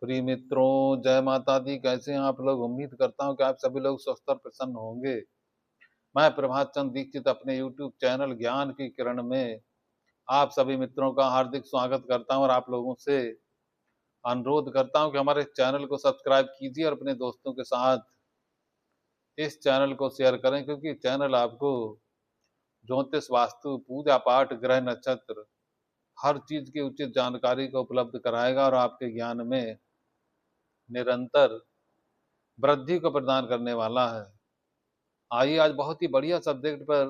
प्रिय मित्रों, जय माता दी। कैसे हैं आप लोग? उम्मीद करता हूँ कि आप सभी लोग स्वस्थ और प्रसन्न होंगे। मैं प्रभात चंद दीक्षित अपने यूट्यूब चैनल ज्ञान की किरण में आप सभी मित्रों का हार्दिक स्वागत करता हूँ और आप लोगों से अनुरोध करता हूँ कि हमारे चैनल को सब्सक्राइब कीजिए और अपने दोस्तों के साथ इस चैनल को शेयर करें, क्योंकि चैनल आपको ज्योतिष, वास्तु, पूजा पाठ, ग्रह नक्षत्र हर चीज की उचित जानकारी को उपलब्ध कराएगा और आपके ज्ञान में निरंतर वृद्धि को प्रदान करने वाला है। आइए आज बहुत ही बढ़िया सब्जेक्ट पर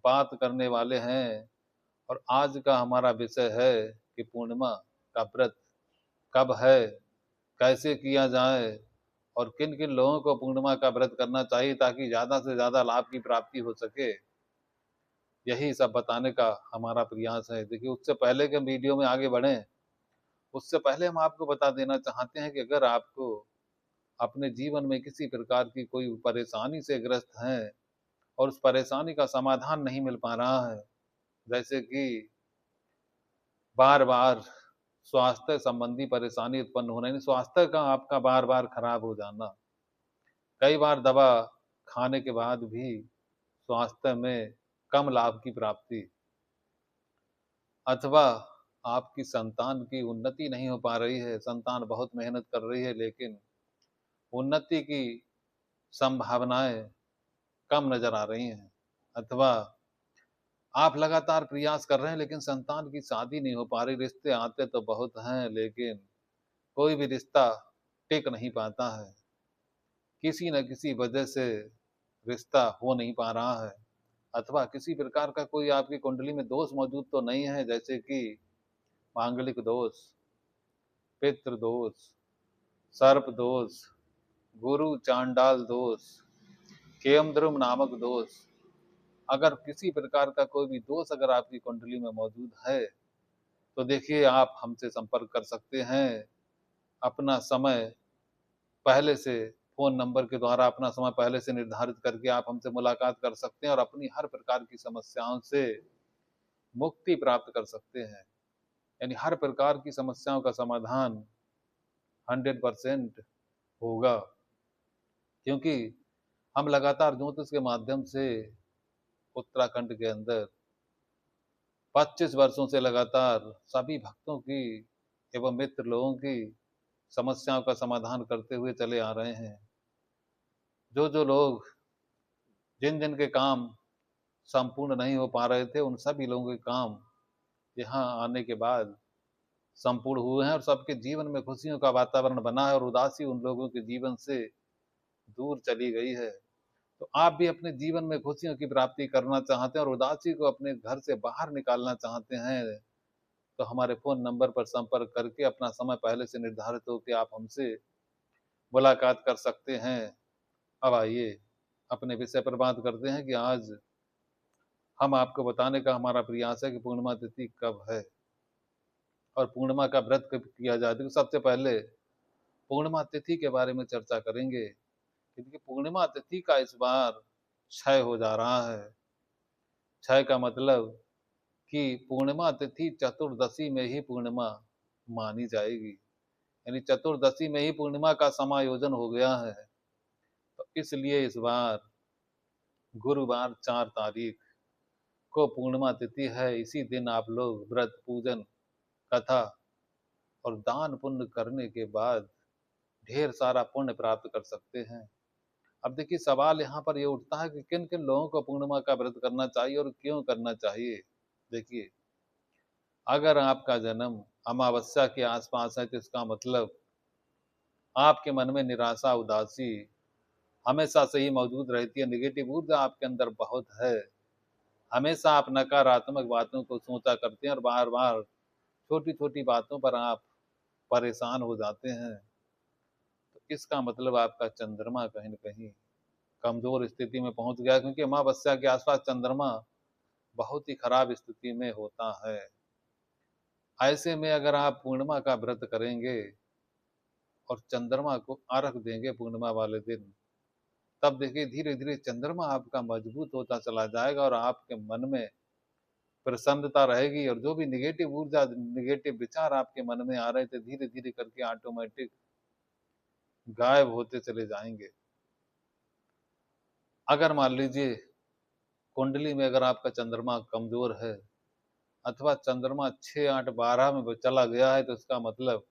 बात करने वाले हैं और आज का हमारा विषय है कि पूर्णिमा का व्रत कब है, कैसे किया जाए और किन किन लोगों को पूर्णिमा का व्रत करना चाहिए ताकि ज़्यादा से ज़्यादा लाभ की प्राप्ति हो सके। यही सब बताने का हमारा प्रयास है। देखिए, उससे पहले के वीडियो में आगे बढ़ें, उससे पहले हम आपको बता देना चाहते हैं कि अगर आपको अपने जीवन में किसी प्रकार की कोई परेशानी से ग्रस्त हैं और उस परेशानी का समाधान नहीं मिल पा रहा है, जैसे कि बार-बार स्वास्थ्य संबंधी परेशानी उत्पन्न होना, यानी स्वास्थ्य का आपका बार-बार खराब हो जाना, कई बार दवा खाने के बाद भी स्वास्थ्य में कम लाभ की प्राप्ति, अथवा आपकी संतान की उन्नति नहीं हो पा रही है, संतान बहुत मेहनत कर रही है लेकिन उन्नति की संभावनाएँ कम नज़र आ रही हैं, अथवा आप लगातार प्रयास कर रहे हैं लेकिन संतान की शादी नहीं हो पा रही, रिश्ते आते तो बहुत हैं लेकिन कोई भी रिश्ता टिक नहीं पाता है। किसी न किसी वजह से रिश्ता हो नहीं पा रहा है, अथवा किसी प्रकार का कोई आपकी कुंडली में दोष मौजूद तो नहीं है, जैसे कि मांगलिक दोष, पितृ दोष, सर्प दोष, गुरु चांडाल दोष, केमद्रुम नामक दोष। अगर किसी प्रकार का कोई भी दोष अगर आपकी कुंडली में मौजूद है, तो देखिए आप हमसे संपर्क कर सकते हैं। अपना समय पहले से फ़ोन नंबर के द्वारा अपना समय पहले से निर्धारित करके आप हमसे मुलाकात कर सकते हैं और अपनी हर प्रकार की समस्याओं से मुक्ति प्राप्त कर सकते हैं। यानी हर प्रकार की समस्याओं का समाधान 100% होगा, क्योंकि हम लगातार ज्योतिष के माध्यम से उत्तराखंड के अंदर 25 वर्षों से लगातार सभी भक्तों की एवं मित्र लोगों की समस्याओं का समाधान करते हुए चले आ रहे हैं। जो लोग जिन के काम संपूर्ण नहीं हो पा रहे थे, उन सभी लोगों के काम यहाँ आने के बाद संपूर्ण हुए हैं और सबके जीवन में खुशियों का वातावरण बना है और उदासी उन लोगों के जीवन से दूर चली गई है। तो आप भी अपने जीवन में खुशियों की प्राप्ति करना चाहते हैं और उदासी को अपने घर से बाहर निकालना चाहते हैं, तो हमारे फ़ोन नंबर पर संपर्क करके अपना समय पहले से निर्धारित हो के आप हमसे मुलाकात कर सकते हैं। अब आइए अपने विषय पर बात करते हैं कि आज हम आपको बताने का हमारा प्रयास है कि पूर्णिमा तिथि कब है और पूर्णिमा का व्रत कब किया जाए। तो सबसे पहले पूर्णिमा तिथि के बारे में चर्चा करेंगे। क्योंकि पूर्णिमा तिथि का इस बार क्षय हो जा रहा है। क्षय का मतलब कि पूर्णिमा तिथि चतुर्दशी में ही पूर्णिमा मानी जाएगी, यानी चतुर्दशी में ही पूर्णिमा का समायोजन हो गया है। तो इसलिए इस बार गुरुवार 4 तारीख को पूर्णिमा तिथि है। इसी दिन आप लोग व्रत, पूजन, कथा और दान पुण्य करने के बाद ढेर सारा पुण्य प्राप्त कर सकते हैं। अब देखिए, सवाल यहाँ पर ये उठता है कि किन-किन लोगों को पूर्णिमा का व्रत करना चाहिए और क्यों करना चाहिए? देखिए, अगर आपका जन्म अमावस्या के आस-पास है तो इसका मतलब आपके मन में निराशा, उदासी हमेशा से ही मौजूद रहती है, नेगेटिव ऊर्जा आपके अंदर बहुत है। हमेशा आप नकारात्मक बातों को सोचा करते हैं और बार-बार छोटी-छोटी बातों पर आप परेशान हो जाते हैं। तो इसका मतलब आपका चंद्रमा कहीं न कहीं कमज़ोर स्थिति में पहुँच गया, क्योंकि अमावस्या के आस-पास चंद्रमा बहुत ही खराब स्थिति में होता है। ऐसे में अगर आप पूर्णिमा का व्रत करेंगे और चंद्रमा को अर्घ देंगे पूर्णिमा वाले दिन, तब देखिए धीरे-धीरे चंद्रमा आपका मजबूत होता चला जाएगा और आपके मन में प्रसन्नता रहेगी और जो भी नेगेटिव ऊर्जा, नेगेटिव विचार आपके मन में आ रहे थे, धीरे-धीरे करके ऑटोमेटिक गायब होते चले जाएंगे। अगर मान लीजिए कुंडली में अगर आपका चंद्रमा कमजोर है अथवा चंद्रमा 6, 8, 12 में चला गया है, तो इसका मतलब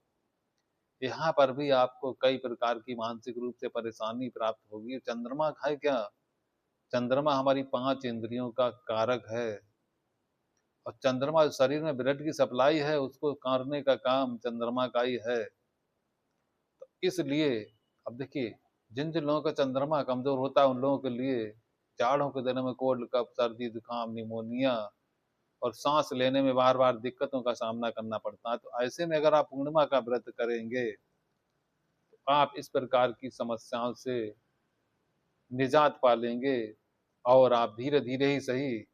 यहाँ पर भी आपको कई प्रकार की मानसिक रूप से परेशानी प्राप्त होगी। चंद्रमा है क्या? चंद्रमा हमारी 5 इंद्रियों का कारक है, और चंद्रमा शरीर में ब्लड की सप्लाई है, उसको करने का काम चंद्रमा का ही है। तो इसलिए अब देखिए, जिन जिन लोगों का चंद्रमा कमजोर होता है उन लोगों के लिए जाड़ों के दिनों में कोल्ड कफ, सर्दी जुकाम, निमोनिया और सांस लेने में बार बार दिक्कतों का सामना करना पड़ता है। तो ऐसे में अगर आप पूर्णिमा का व्रत करेंगे तो आप इस प्रकार की समस्याओं से निजात पा लेंगे, और आप धीरे धीरे ही सही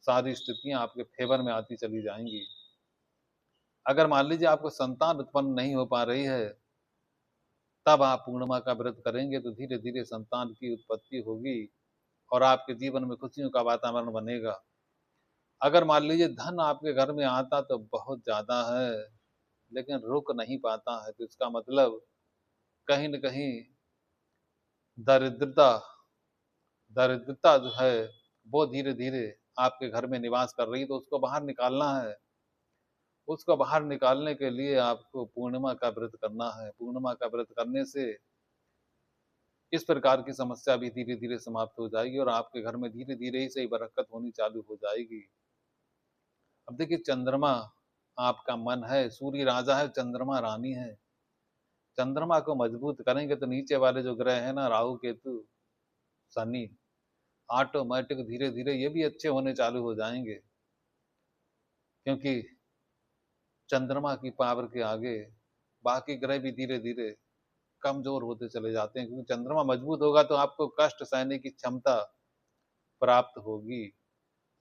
सारी स्थितियां आपके फेवर में आती चली जाएंगी। अगर मान लीजिए आपको संतान उत्पन्न नहीं हो पा रही है, तब आप पूर्णिमा का व्रत करेंगे तो धीरे धीरे संतान की उत्पत्ति होगी और आपके जीवन में खुशियों का वातावरण बनेगा। अगर मान लीजिए धन आपके घर में आता तो बहुत ज्यादा है, लेकिन रुक नहीं पाता है, तो इसका मतलब कहीं न कहीं दरिद्रता दरिद्रता जो है वो धीरे धीरे आपके घर में निवास कर रही है, तो उसको बाहर निकालना है। उसको बाहर निकालने के लिए आपको पूर्णिमा का व्रत करना है। पूर्णिमा का व्रत करने से इस प्रकार की समस्या भी धीरे धीरे समाप्त हो जाएगी और आपके घर में धीरे धीरे ही सही बरकत होनी चालू हो जाएगी। अब देखिए, चंद्रमा आपका मन है, सूर्य राजा है, चंद्रमा रानी है। चंद्रमा को मजबूत करेंगे तो नीचे वाले जो ग्रह है ना, राहु केतु शनि, ऑटोमेटिक धीरे धीरे ये भी अच्छे होने चालू हो जाएंगे, क्योंकि चंद्रमा की पावर के आगे बाकी ग्रह भी धीरे धीरे कमजोर होते चले जाते हैं। क्योंकि चंद्रमा मजबूत होगा तो आपको कष्ट सहने की क्षमता प्राप्त होगी।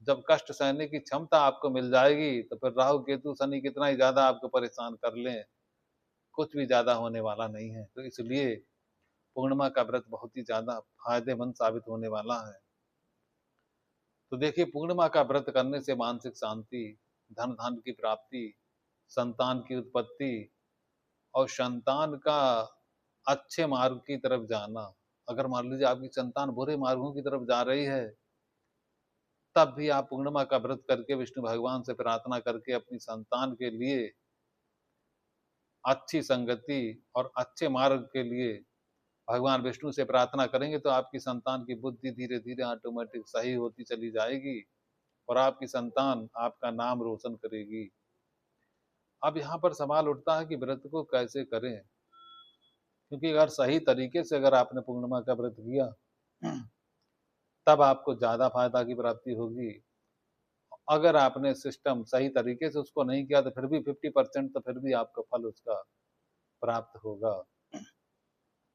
जब कष्ट सहने की क्षमता आपको मिल जाएगी तो फिर राहु केतु शनि कितना ही ज्यादा आपको परेशान कर लें, कुछ भी ज्यादा होने वाला नहीं है। तो इसलिए पूर्णिमा का व्रत बहुत ही ज्यादा फायदेमंद साबित होने वाला है। तो देखिए, पूर्णिमा का व्रत करने से मानसिक शांति, धन धान की प्राप्ति, संतान की उत्पत्ति और संतान का अच्छे मार्ग की तरफ जाना। अगर मान लीजिए आपकी संतान बुरे मार्गों की तरफ जा रही है, तब भी आप पूर्णिमा का व्रत करके विष्णु भगवान से प्रार्थना करके अपनी संतान के लिए अच्छी संगति और अच्छे मार्ग के लिए भगवान विष्णु से प्रार्थना करेंगे तो आपकी संतान की बुद्धि धीरे धीरे ऑटोमेटिक सही होती चली जाएगी और आपकी संतान आपका नाम रोशन करेगी। अब यहाँ पर सवाल उठता है कि व्रत को कैसे करें, क्योंकि अगर सही तरीके से अगर आपने पूर्णिमा का व्रत किया तब आपको ज्यादा फायदा की प्राप्ति होगी। अगर आपने सिस्टम सही तरीके से उसको नहीं किया तो फिर भी 50% तो फिर भी आपको फल उसका प्राप्त होगा।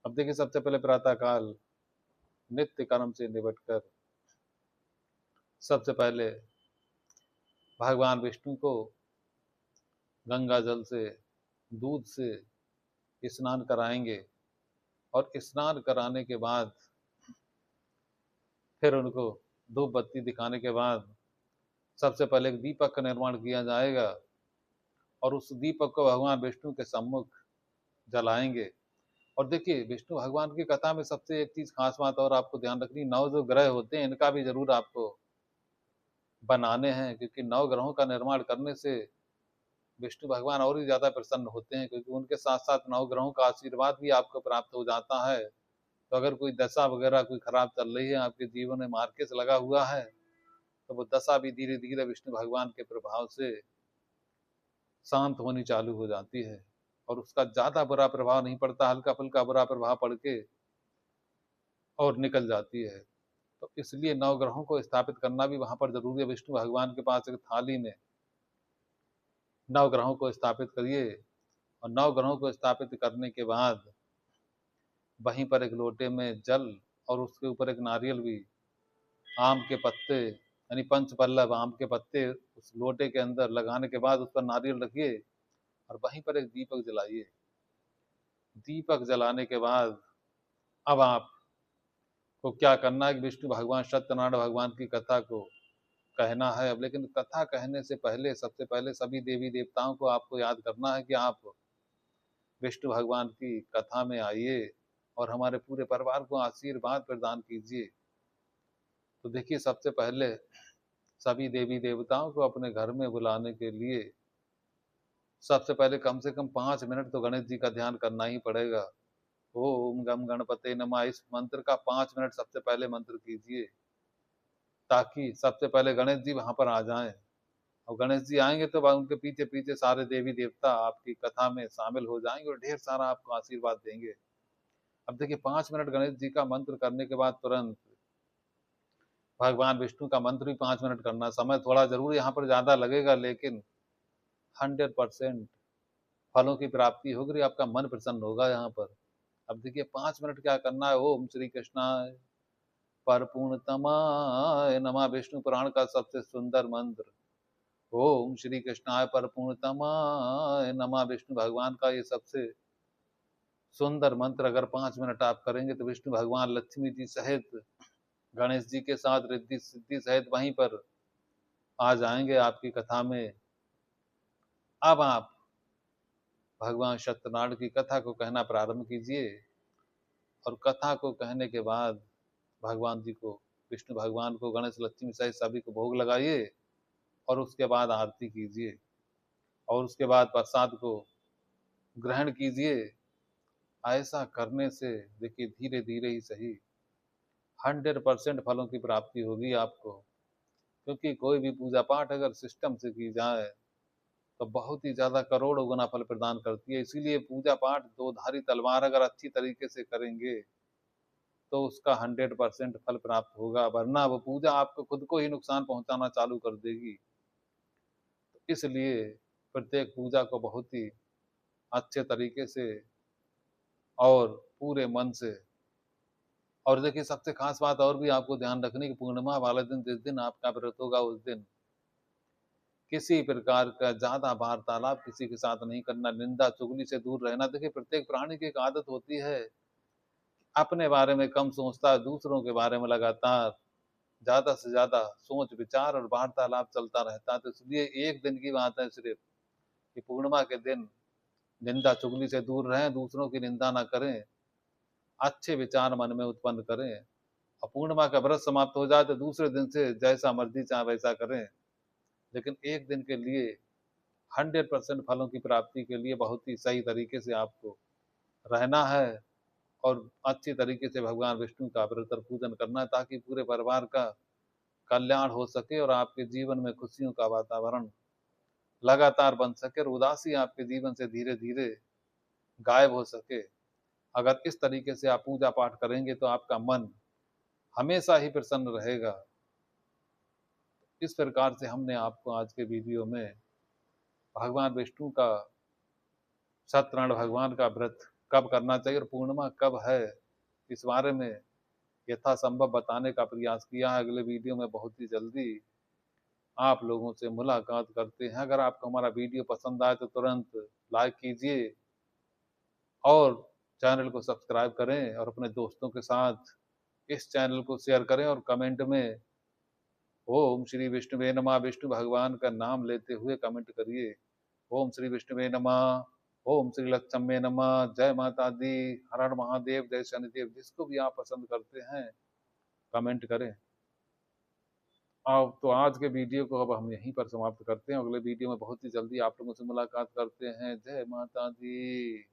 अब देखिए, सबसे पहले प्रातः काल नित्य कर्म से निपटकर सबसे पहले भगवान विष्णु को गंगा जल से, दूध से स्नान कराएंगे और स्नान कराने के बाद फिर उनको धूप बत्ती दिखाने के बाद सबसे पहले एक दीपक का निर्माण किया जाएगा और उस दीपक को भगवान विष्णु के सम्मुख जलाएंगे। और देखिए, विष्णु भगवान की कथा में सबसे एक चीज खास बात और आपको ध्यान रखनी, 9 जो ग्रह होते हैं इनका भी जरूर आपको बनाने हैं, क्योंकि 9 ग्रहों का निर्माण करने से विष्णु भगवान और ही ज्यादा प्रसन्न होते हैं, क्योंकि उनके साथ साथ 9 ग्रहों का आशीर्वाद भी आपको प्राप्त हो जाता है। तो अगर कोई दशा वगैरह कोई खराब चल रही है, आपके जीवन में मार्केस लगा हुआ है, तो वो दशा भी धीरे धीरे विष्णु भगवान के प्रभाव से शांत होनी चालू हो जाती है और उसका ज्यादा बुरा प्रभाव नहीं पड़ता, हल्का फुल्का बुरा प्रभाव पड़ के और निकल जाती है। तो इसलिए 9 ग्रहों को स्थापित करना भी वहां पर जरूरी है। विष्णु भगवान के पास एक थाली में 9 ग्रहों को स्थापित करिए और 9 ग्रहों को स्थापित करने के बाद वहीं पर एक लोटे में जल और उसके ऊपर एक नारियल भी, आम के पत्ते यानी पंचपल्लव आम के पत्ते उस लोटे के अंदर लगाने के बाद उस पर नारियल रखिए और वहीं पर एक दीपक जलाइए। दीपक जलाने के बाद अब आपको क्या करना है कि विष्णु भगवान सत्यनारायण भगवान की कथा को कहना है। अब लेकिन कथा कहने से पहले सबसे पहले सभी देवी देवताओं को आपको याद करना है कि आप विष्णु भगवान की कथा में आइए और हमारे पूरे परिवार को आशीर्वाद प्रदान कीजिए। तो देखिए, सबसे पहले सभी देवी देवताओं को अपने घर में बुलाने के लिए सबसे पहले कम से कम 5 मिनट तो गणेश जी का ध्यान करना ही पड़ेगा। ओम गम गणपते नमः, इस मंत्र का 5 मिनट सबसे पहले मंत्र कीजिए, ताकि सबसे पहले गणेश जी वहां पर आ जाएं। और गणेश जी आएंगे तो उनके पीछे पीछे सारे देवी देवता आपकी कथा में शामिल हो जाएंगे और ढेर सारा आपको आशीर्वाद देंगे। अब देखिए, 5 मिनट गणेश जी का मंत्र करने के बाद तुरंत भगवान विष्णु का मंत्र भी 5 मिनट करना। समय थोड़ा जरूर यहाँ पर ज्यादा लगेगा, लेकिन 100% फलों की प्राप्ति होगी, आपका मन प्रसन्न होगा यहाँ पर। अब देखिए, 5 मिनट क्या करना है। ओम श्री कृष्णाय परपूर्णतमाय नमः, विष्णु पुराण का सबसे सुंदर मंत्र। ओम श्री कृष्णाय परपूर्णतमाय नमः, विष्णु भगवान का ये सबसे सुंदर मंत्र अगर 5 मिनट आप करेंगे तो विष्णु भगवान लक्ष्मी जी सहित, गणेश जी के साथ, रिद्धि सिद्धि सहित वहीं पर आ जाएंगे आपकी कथा में। अब आप भगवान सत्यनारायण की कथा को कहना प्रारंभ कीजिए और कथा को कहने के बाद भगवान जी को, विष्णु भगवान को, गणेश लक्ष्मी सहित सभी को भोग लगाइए और उसके बाद आरती कीजिए और उसके बाद प्रसाद को ग्रहण कीजिए। ऐसा करने से देखिए, धीरे धीरे ही सही 100% फलों की प्राप्ति होगी आपको। क्योंकि कोई भी पूजा पाठ अगर सिस्टम से की जाए तो बहुत ही ज्यादा करोड़ों गुना फल प्रदान करती है। इसीलिए पूजा पाठ दो धारी तलवार अगर अच्छी तरीके से करेंगे तो उसका 100% फल प्राप्त होगा, वरना वो पूजा आपको खुद को ही नुकसान पहुंचाना चालू कर देगी। तो इसलिए प्रत्येक पूजा को बहुत ही अच्छे तरीके से और पूरे मन से, और देखिए सबसे खास बात और भी आपको ध्यान रखने की, पूर्णिमा वाले दिन जिस दिन आपका व्रत होगा उस दिन किसी प्रकार का ज्यादा वार्तालाप किसी के साथ नहीं करना, निंदा चुगली से दूर रहना। देखिए, प्रत्येक प्राणी की एक आदत होती है, अपने बारे में कम सोचता है, दूसरों के बारे में लगातार ज्यादा से ज्यादा सोच विचार और वार्तालाप चलता रहता है। तो इसलिए एक दिन की बात है सिर्फ कि पूर्णिमा के दिन निंदा चुगली से दूर रहें, दूसरों की निंदा ना करें, अच्छे विचार मन में उत्पन्न करें। और पूर्णिमा का व्रत समाप्त हो जाए तो दूसरे दिन से जैसा मर्जी चाहे वैसा करें, लेकिन एक दिन के लिए 100% फलों की प्राप्ति के लिए बहुत ही सही तरीके से आपको रहना है और अच्छी तरीके से भगवान विष्णु का व्रत और पूजन करना है, ताकि पूरे परिवार का कल्याण हो सके और आपके जीवन में खुशियों का वातावरण लगातार बन सके और उदासी आपके जीवन से धीरे धीरे गायब हो सके। अगर इस तरीके से आप पूजा पाठ करेंगे तो आपका मन हमेशा ही प्रसन्न रहेगा। इस प्रकार से हमने आपको आज के वीडियो में भगवान विष्णु का, सत्यनारायण भगवान का व्रत कब करना चाहिए और पूर्णिमा कब है, इस बारे में यथासंभव बताने का प्रयास किया है। अगले वीडियो में बहुत ही जल्दी आप लोगों से मुलाकात करते हैं। अगर आपको हमारा वीडियो पसंद आए तो तुरंत लाइक कीजिए और चैनल को सब्सक्राइब करें और अपने दोस्तों के साथ इस चैनल को शेयर करें और कमेंट में ओम श्री विष्णुवे नमः, विष्णु भगवान का नाम लेते हुए कमेंट करिए। ओम श्री विष्णुवे नमः, ओम श्री लक्ष्मी नमः, जय माता दी, हर हर महादेव, जय शनिदेव। जिसको भी आप पसंद करते हैं कमेंट करें। अब तो आज के वीडियो को अब हम यहीं पर समाप्त करते हैं। अगले वीडियो में बहुत ही जल्दी आप लोगों से मुलाकात करते हैं। जय माता दी।